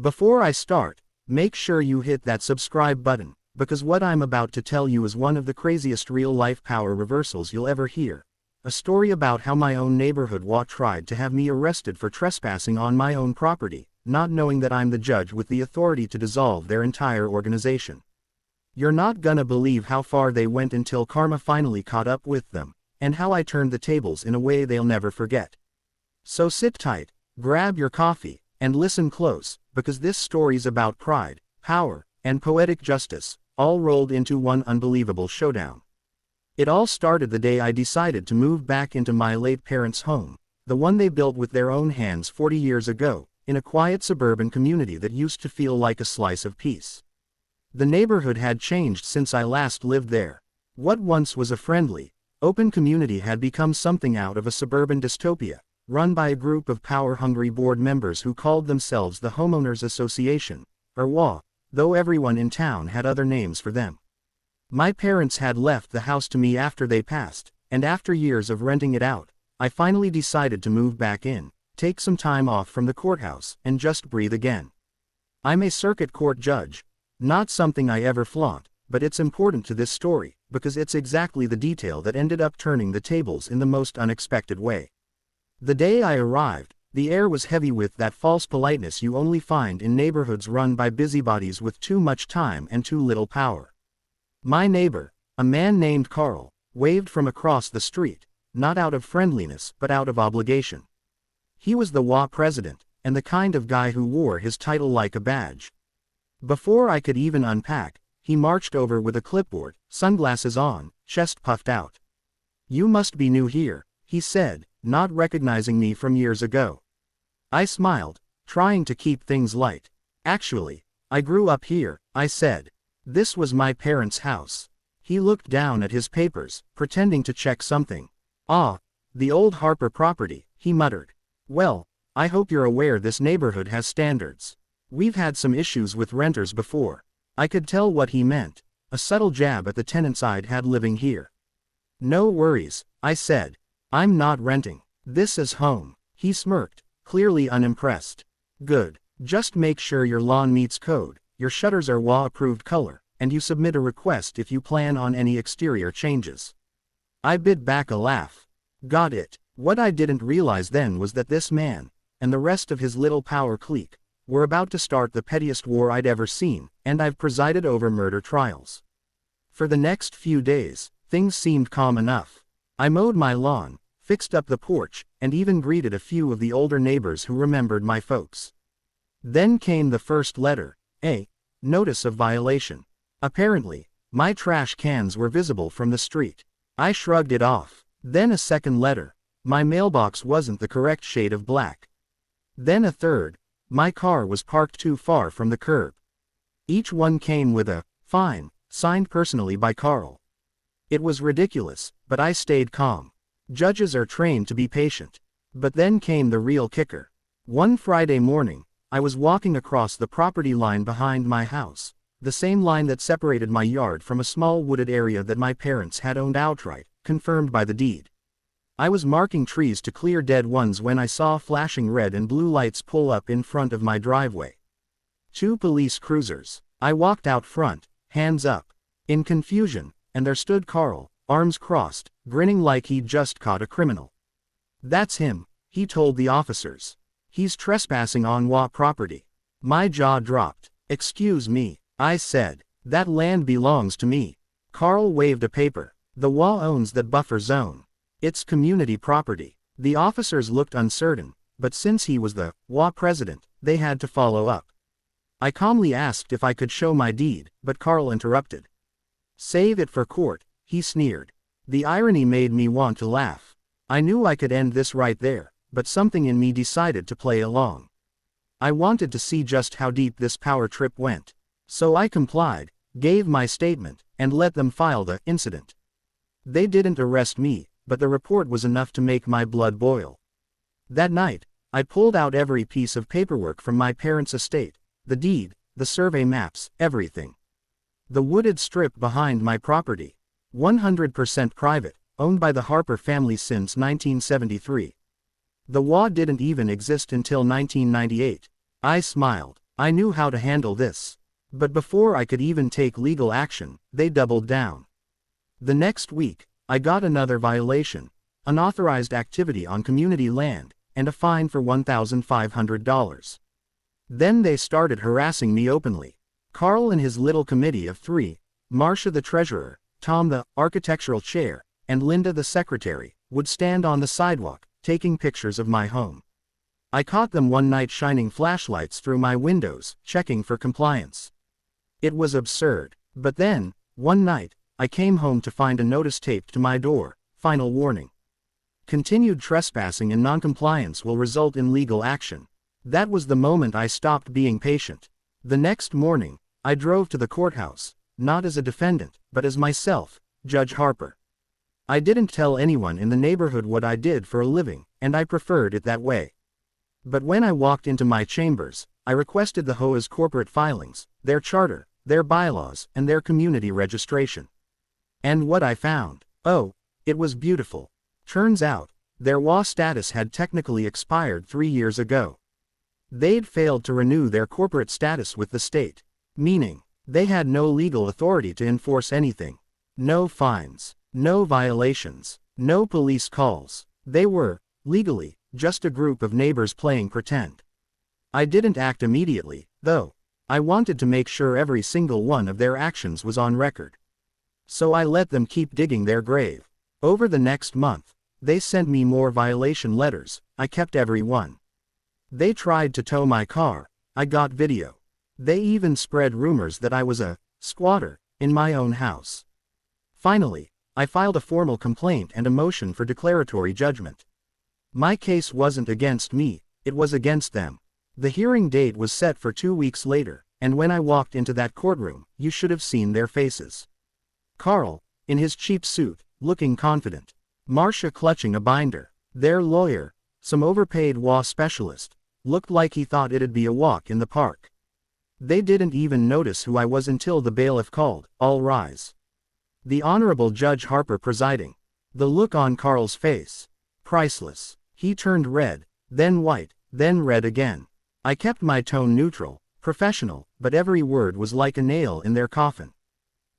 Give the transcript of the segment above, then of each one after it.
Before I start, make sure you hit that subscribe button, because what I'm about to tell you is one of the craziest real-life power reversals you'll ever hear. A story about how my own neighborhood WA tried to have me arrested for trespassing on my own property, not knowing that I'm the judge with the authority to dissolve their entire organization. You're not gonna believe how far they went until karma finally caught up with them, and how I turned the tables in a way they'll never forget. So sit tight, grab your coffee, and listen close, because this story's about pride, power, and poetic justice, all rolled into one unbelievable showdown. It all started the day I decided to move back into my late parents' home, the one they built with their own hands 40 years ago, in a quiet suburban community that used to feel like a slice of peace. The neighborhood had changed since I last lived there. What once was a friendly, open community had become something out of a suburban dystopia, run by a group of power-hungry board members who called themselves the Homeowners Association, or HOA, though everyone in town had other names for them. My parents had left the house to me after they passed, and after years of renting it out, I finally decided to move back in, take some time off from the courthouse, and just breathe again. I'm a circuit court judge. Not something I ever flaunt, but it's important to this story, because it's exactly the detail that ended up turning the tables in the most unexpected way. The day I arrived, the air was heavy with that false politeness you only find in neighborhoods run by busybodies with too much time and too little power. My neighbor, a man named Carl, waved from across the street, not out of friendliness but out of obligation. He was the WA president, and the kind of guy who wore his title like a badge. Before I could even unpack, he marched over with a clipboard, sunglasses on, chest puffed out. "You must be new here," he said, not recognizing me from years ago. I smiled, trying to keep things light. "Actually, I grew up here," I said. "This was my parents' house." He looked down at his papers, pretending to check something. "Ah, the old Harper property," he muttered. "Well, I hope you're aware this neighborhood has standards. We've had some issues with renters before." I could tell what he meant, a subtle jab at the tenants I'd had living here. "No worries," I said. "I'm not renting. This is home." He smirked, clearly unimpressed. "Good. Just make sure your lawn meets code, your shutters are WA-approved color, and you submit a request if you plan on any exterior changes." I bit back a laugh. Got it. What I didn't realize then was that this man, and the rest of his little power clique, were about to start the pettiest war I'd ever seen, and I've presided over murder trials. For the next few days, things seemed calm enough. I mowed my lawn, fixed up the porch, and even greeted a few of the older neighbors who remembered my folks. Then came the first letter, a notice of violation. Apparently, my trash cans were visible from the street. I shrugged it off. Then a second letter. My mailbox wasn't the correct shade of black. Then a third. My car was parked too far from the curb. Each one came with a fine, signed personally by Carl. It was ridiculous, but I stayed calm. Judges are trained to be patient. But then came the real kicker. One Friday morning, I was walking across the property line behind my house, the same line that separated my yard from a small wooded area that my parents had owned outright, confirmed by the deed. I was marking trees to clear dead ones when I saw flashing red and blue lights pull up in front of my driveway. 2 police cruisers. I walked out front, hands up, in confusion, and there stood Carl, arms crossed, grinning like he'd just caught a criminal. "That's him," he told the officers. "He's trespassing on WA property." My jaw dropped. "Excuse me," I said. "That land belongs to me." Carl waved a paper. "The WA owns that buffer zone. It's community property." The officers looked uncertain, but since he was the WA president, they had to follow up. I calmly asked if I could show my deed, but Carl interrupted. "Save it for court," he sneered. The irony made me want to laugh. I knew I could end this right there, but something in me decided to play along. I wanted to see just how deep this power trip went. So I complied, gave my statement, and let them file the incident. They didn't arrest me, but the report was enough to make my blood boil. That night, I pulled out every piece of paperwork from my parents' estate, the deed, the survey maps, everything. The wooded strip behind my property, 100% private, owned by the Harper family since 1973. The WA didn't even exist until 1998. I smiled. I knew how to handle this. But before I could even take legal action, they doubled down. The next week, I got another violation, unauthorized activity on community land, and a fine for $1,500. Then they started harassing me openly. Carl and his little committee of three, Marcia the treasurer, Tom the architectural chair, and Linda the secretary, would stand on the sidewalk, taking pictures of my home. I caught them one night shining flashlights through my windows, checking for compliance. It was absurd. But then, one night, I came home to find a notice taped to my door, final warning. Continued trespassing and noncompliance will result in legal action. That was the moment I stopped being patient. The next morning, I drove to the courthouse, not as a defendant, but as myself, Judge Harper. I didn't tell anyone in the neighborhood what I did for a living, and I preferred it that way. But when I walked into my chambers, I requested the HOA's corporate filings, their charter, their bylaws, and their community registration. And what I found, oh, it was beautiful. Turns out, their HOA status had technically expired 3 years ago. They'd failed to renew their corporate status with the state, meaning, they had no legal authority to enforce anything. No fines, no violations, no police calls. They were, legally, just a group of neighbors playing pretend. I didn't act immediately, though. I wanted to make sure every single one of their actions was on record. So I let them keep digging their grave. Over the next month, they sent me more violation letters. I kept every one. They tried to tow my car. I got video. They even spread rumors that I was a squatter in my own house. Finally, I filed a formal complaint and a motion for declaratory judgment. My case wasn't against me, it was against them. The hearing date was set for 2 weeks later, and when I walked into that courtroom, you should have seen their faces. Carl, in his cheap suit, looking confident. Marcia clutching a binder. Their lawyer, some overpaid law specialist, looked like he thought it'd be a walk in the park. They didn't even notice who I was until the bailiff called, "All rise." The Honorable Judge Harper presiding. The look on Carl's face. Priceless. He turned red, then white, then red again. I kept my tone neutral, professional, but every word was like a nail in their coffin.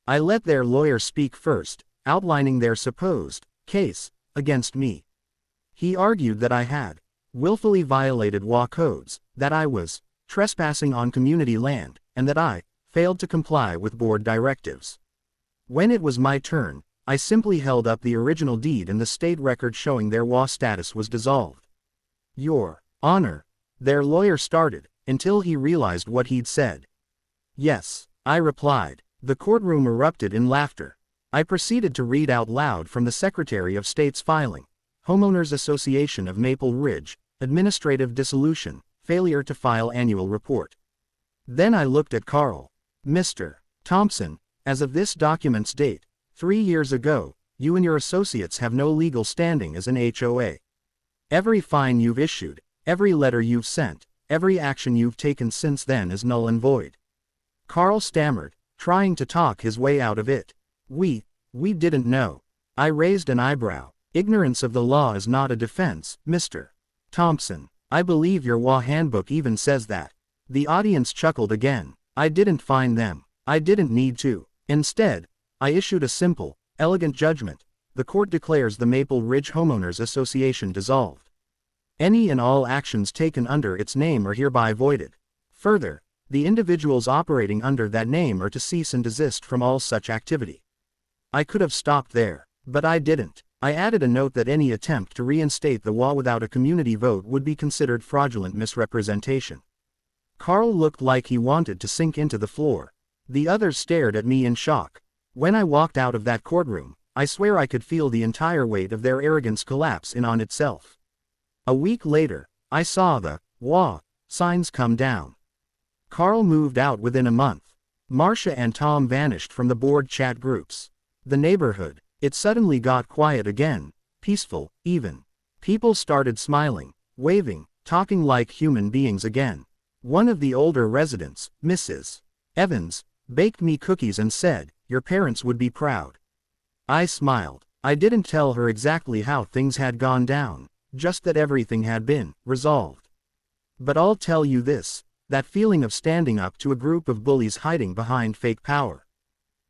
I let their lawyer speak first, outlining their supposed case against me. He argued that I had willfully violated law codes, that I was trespassing on community land, and that I failed to comply with board directives. When it was my turn, I simply held up the original deed and the state record showing their law status was dissolved. Your Honor, their lawyer started, until he realized what he'd said. Yes, I replied. The courtroom erupted in laughter. I proceeded to read out loud from the Secretary of State's filing. Homeowners Association of Maple Ridge, administrative dissolution, failure to file annual report. Then I looked at Carl. Mr. Thompson, as of this document's date, 3 years ago, you and your associates have no legal standing as an HOA. Every fine you've issued, every letter you've sent, every action you've taken since then is null and void. Carl stammered, trying to talk his way out of it. We didn't know. I raised an eyebrow. Ignorance of the law is not a defense, Mr. Thompson. I believe your law handbook even says that. The audience chuckled again. I didn't fine them. I didn't need to. Instead, I issued a simple, elegant judgment. The court declares the Maple Ridge Homeowners Association dissolved. Any and all actions taken under its name are hereby voided. Further, the individuals operating under that name are to cease and desist from all such activity. I could have stopped there, but I didn't. I added a note that any attempt to reinstate the law without a community vote would be considered fraudulent misrepresentation. Carl looked like he wanted to sink into the floor. The others stared at me in shock. When I walked out of that courtroom, I swear I could feel the entire weight of their arrogance collapse in on itself. A week later, I saw the law signs come down. Carl moved out within a month. Marcia and Tom vanished from the board chat groups. The neighborhood, it suddenly got quiet again, peaceful, even. People started smiling, waving, talking like human beings again. One of the older residents, Mrs. Evans, baked me cookies and said, "Your parents would be proud." I smiled. I didn't tell her exactly how things had gone down, just that everything had been resolved. But I'll tell you this, That feeling of standing up to a group of bullies hiding behind fake power.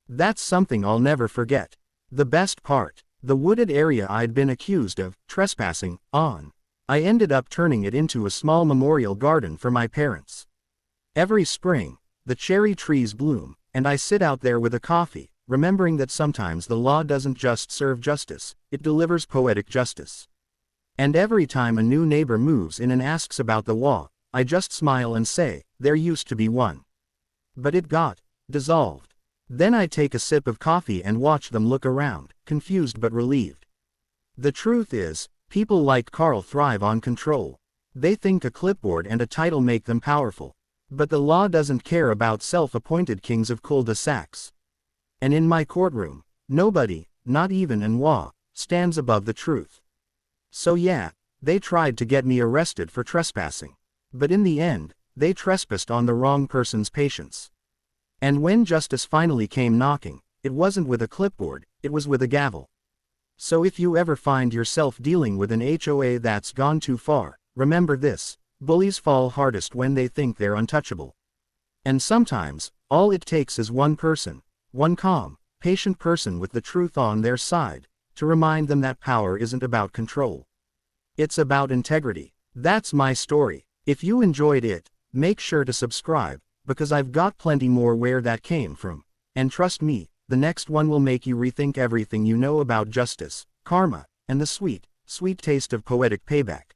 That's something I'll never forget. The best part, the wooded area I'd been accused of trespassing on, I ended up turning it into a small memorial garden for my parents. Every spring, the cherry trees bloom, and I sit out there with a coffee, remembering that sometimes the law doesn't just serve justice, it delivers poetic justice. And every time a new neighbor moves in and asks about the law, I just smile and say, there used to be one. But it got dissolved. Then I take a sip of coffee and watch them look around, confused but relieved. The truth is, people like Carl thrive on control. They think a clipboard and a title make them powerful. But the law doesn't care about self-appointed kings of cul-de-sacs. And in my courtroom, nobody, not even an HOA, stands above the truth. So yeah, they tried to get me arrested for trespassing. But in the end, they trespassed on the wrong person's patience. And when justice finally came knocking, it wasn't with a clipboard, it was with a gavel. So if you ever find yourself dealing with an HOA that's gone too far, remember this: bullies fall hardest when they think they're untouchable. And sometimes, all it takes is one person, one calm, patient person with the truth on their side, to remind them that power isn't about control. It's about integrity. That's my story. If you enjoyed it, make sure to subscribe, because I've got plenty more where that came from. And trust me, the next one will make you rethink everything you know about justice, karma, and the sweet, sweet taste of poetic payback.